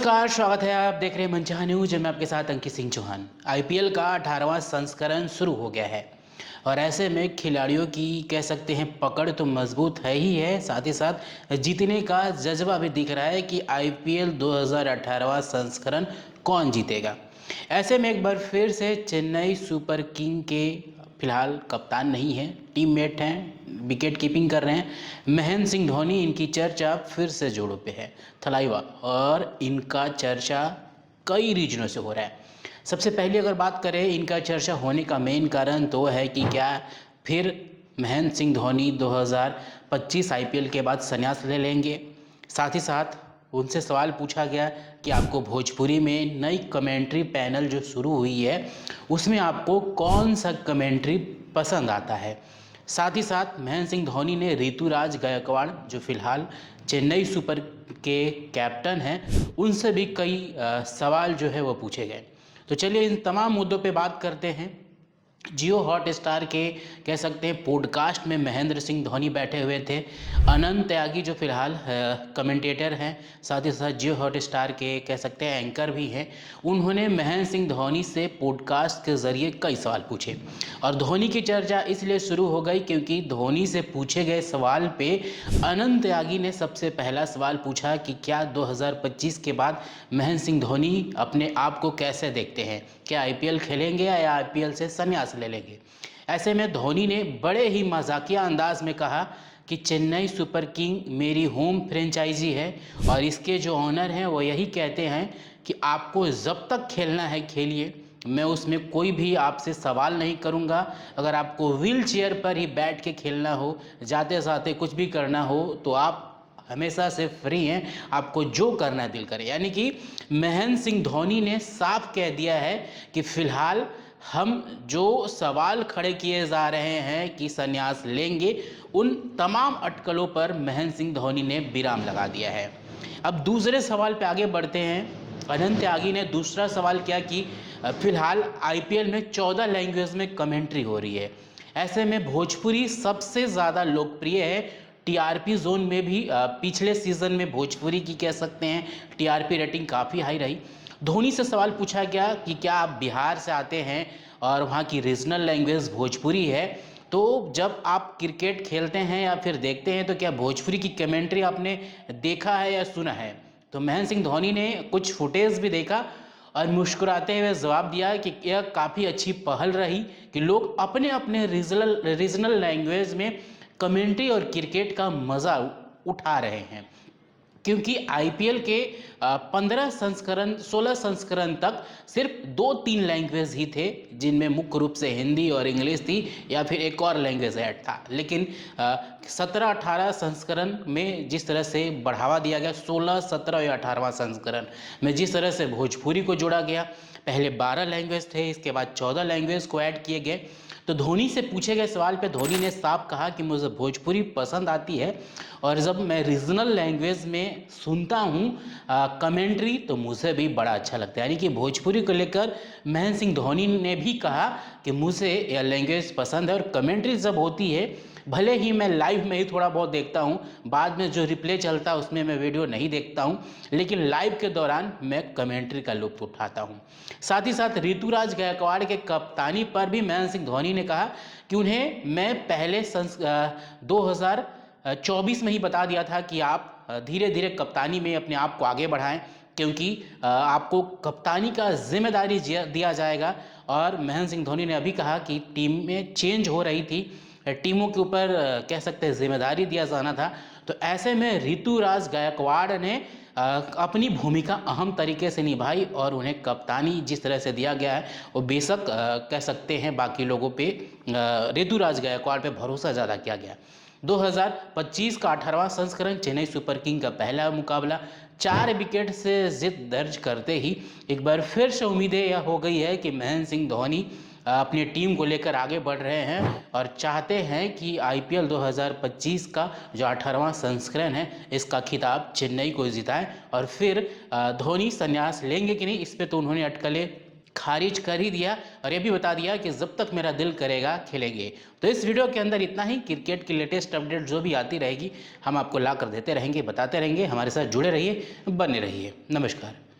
नमस्कार, स्वागत है। आप देख रहे हैं मनचाहा न्यूज। मैं आपके साथ अंकित सिंह चौहान। आईपीएल का 18वां संस्करण शुरू हो गया है और ऐसे में खिलाड़ियों की कह सकते हैं पकड़ तो मजबूत है ही है, साथ ही साथ जीतने का जज्बा भी दिख रहा है कि आईपीएल 2018वां संस्करण कौन जीतेगा। ऐसे में एक बार फिर से चेन्नई सुपर किंग के फिलहाल कप्तान नहीं है, टीममेट हैं, विकेट कीपिंग कर रहे हैं महेंद्र सिंह धोनी। इनकी चर्चा फिर से जोड़ों पे है थलाइवा और इनका चर्चा कई रीजनों से हो रहा है। सबसे पहले अगर बात करें इनका चर्चा होने का मेन कारण तो है कि क्या फिर महेंद्र सिंह धोनी 2025 आईपीएल के बाद संन्यास ले लेंगे। साथ ही साथ उनसे सवाल पूछा गया कि आपको भोजपुरी में नई कमेंट्री पैनल जो शुरू हुई है उसमें आपको कौन सा कमेंट्री पसंद आता है। साथ ही साथ महेंद्र सिंह धोनी ने ऋतुराज गायकवाड़ जो फिलहाल चेन्नई सुपर के कैप्टन हैं उनसे भी कई सवाल जो है वो पूछे गए। तो चलिए इन तमाम मुद्दों पे बात करते हैं। जियो हॉटस्टार के कह सकते हैं पॉडकास्ट में महेंद्र सिंह धोनी बैठे हुए थे। अनंत त्यागी जो फिलहाल कमेंटेटर हैं, साथ ही साथ जियो हॉटस्टार के कह सकते हैं एंकर भी हैं, उन्होंने महेंद्र सिंह धोनी से पॉडकास्ट के ज़रिए कई सवाल पूछे और धोनी की चर्चा इसलिए शुरू हो गई क्योंकि धोनी से पूछे गए सवाल पे अनंत त्यागी ने सबसे पहला सवाल पूछा कि क्या 2025 के बाद महेंद्र सिंह धोनी अपने आप को कैसे देखते हैं, क्या आईपीएल खेलेंगे या आईपीएल से संन्यास ले लेंगे। ऐसे में धोनी ने बड़े ही मजाकिया अंदाज में कहा कि चेन्नई सुपर किंग मेरी होम फ्रेंचाइजी है और इसके जो ऑनर हैं वो यही कहते हैं कि आपको जब तक खेलना है खेलिए, मैं उसमें कोई भी आपसे सवाल नहीं करूंगा। अगर आपको व्हील चेयर पर ही बैठ के खेलना हो, जाते जाते कुछ भी करना हो तो आप हमेशा से फ्री हैं, आपको जो करना दिल करे। यानी कि महेंद्र सिंह धोनी ने साफ कह दिया है कि फिलहाल हम जो सवाल खड़े किए जा रहे हैं कि संन्यास लेंगे, उन तमाम अटकलों पर महेंद्र सिंह धोनी ने विराम लगा दिया है। अब दूसरे सवाल पे आगे बढ़ते हैं। अनंत त्यागी ने दूसरा सवाल किया कि फिलहाल आईपीएल में 14 लैंग्वेज में कमेंट्री हो रही है। ऐसे में भोजपुरी सबसे ज़्यादा लोकप्रिय है। टीआरपी जोन में भी पिछले सीजन में भोजपुरी की कह सकते हैं टीआरपी रेटिंग काफ़ी हाई रही। धोनी से सवाल पूछा गया कि क्या आप बिहार से आते हैं और वहाँ की रीजनल लैंग्वेज भोजपुरी है, तो जब आप क्रिकेट खेलते हैं या फिर देखते हैं तो क्या भोजपुरी की कमेंट्री आपने देखा है या सुना है। तो महेंद्र सिंह धोनी ने कुछ फुटेज भी देखा और मुस्कुराते हुए जवाब दिया कि यह काफ़ी अच्छी पहल रही कि लोग अपने अपने रीजनल लैंग्वेज में कमेंट्री और क्रिकेट का मज़ा उठा रहे हैं। क्योंकि आईपीएल के 16 संस्करण तक सिर्फ 2-3 लैंग्वेज ही थे जिनमें मुख्य रूप से हिंदी और इंग्लिश थी या फिर एक और लैंग्वेज ऐड था। लेकिन 17-18 संस्करण में जिस तरह से बढ़ावा दिया गया, 16, 17 या 18वां संस्करण में जिस तरह से भोजपुरी को जोड़ा गया, पहले 12 लैंग्वेज थे, इसके बाद 14 लैंग्वेज को ऐड किए गए। तो धोनी से पूछे गए सवाल पे धोनी ने साफ कहा कि मुझे भोजपुरी पसंद आती है और जब मैं रीजनल लैंग्वेज में सुनता हूँ कमेंट्री तो मुझे भी बड़ा अच्छा लगता है। यानी कि भोजपुरी को लेकर महेंद्र सिंह धोनी ने भी कहा कि मुझे यह लैंग्वेज पसंद है और कमेंट्री जब होती है, भले ही मैं लाइव में ही थोड़ा बहुत देखता हूँ, बाद में जो रिप्ले चलता है उसमें मैं वीडियो नहीं देखता हूँ, लेकिन लाइव के दौरान मैं कमेंट्री का लुत्फ उठाता हूँ। साथ ही साथ ऋतुराज गायकवाड़ के कप्तानी पर भी महेंद्र सिंह धोनी ने कहा कि उन्हें मैं पहले 2024 में ही बता दिया था कि आप धीरे धीरे कप्तानी में अपने आप को आगे बढ़ाएं, क्योंकि आपको कप्तानी का जिम्मेदारी दिया जाएगा। और महेंद्र सिंह धोनी ने अभी कहा कि टीम में चेंज हो रही थी, टीमों के ऊपर कह सकते हैं जिम्मेदारी दिया जाना था। तो ऐसे में ऋतुराज गायकवाड़ ने अपनी भूमिका अहम तरीके से निभाई और उन्हें कप्तानी जिस तरह से दिया गया है वो बेशक कह सकते हैं बाकी लोगों पे ऋतुराज गायकवाड़ पे भरोसा ज़्यादा किया गया। 2025 का 18वां संस्करण चेन्नई सुपर किंग का पहला मुकाबला 4 विकेट से जीत दर्ज करते ही एक बार फिर से उम्मीदें यह हो गई है कि महेंद्र सिंह धोनी अपनी टीम को लेकर आगे बढ़ रहे हैं और चाहते हैं कि आईपीएल 2025 का जो 18वां संस्करण है इसका खिताब चेन्नई को जिताएं। और फिर धोनी संन्यास लेंगे कि नहीं, इस पे तो उन्होंने अटकलें खारिज कर ही दिया और ये भी बता दिया कि जब तक मेरा दिल करेगा खेलेंगे। तो इस वीडियो के अंदर इतना ही। क्रिकेट की लेटेस्ट अपडेट जो भी आती रहेगी हम आपको ला कर देते रहेंगे, बताते रहेंगे। हमारे साथ जुड़े रहिए, बने रहिए। नमस्कार।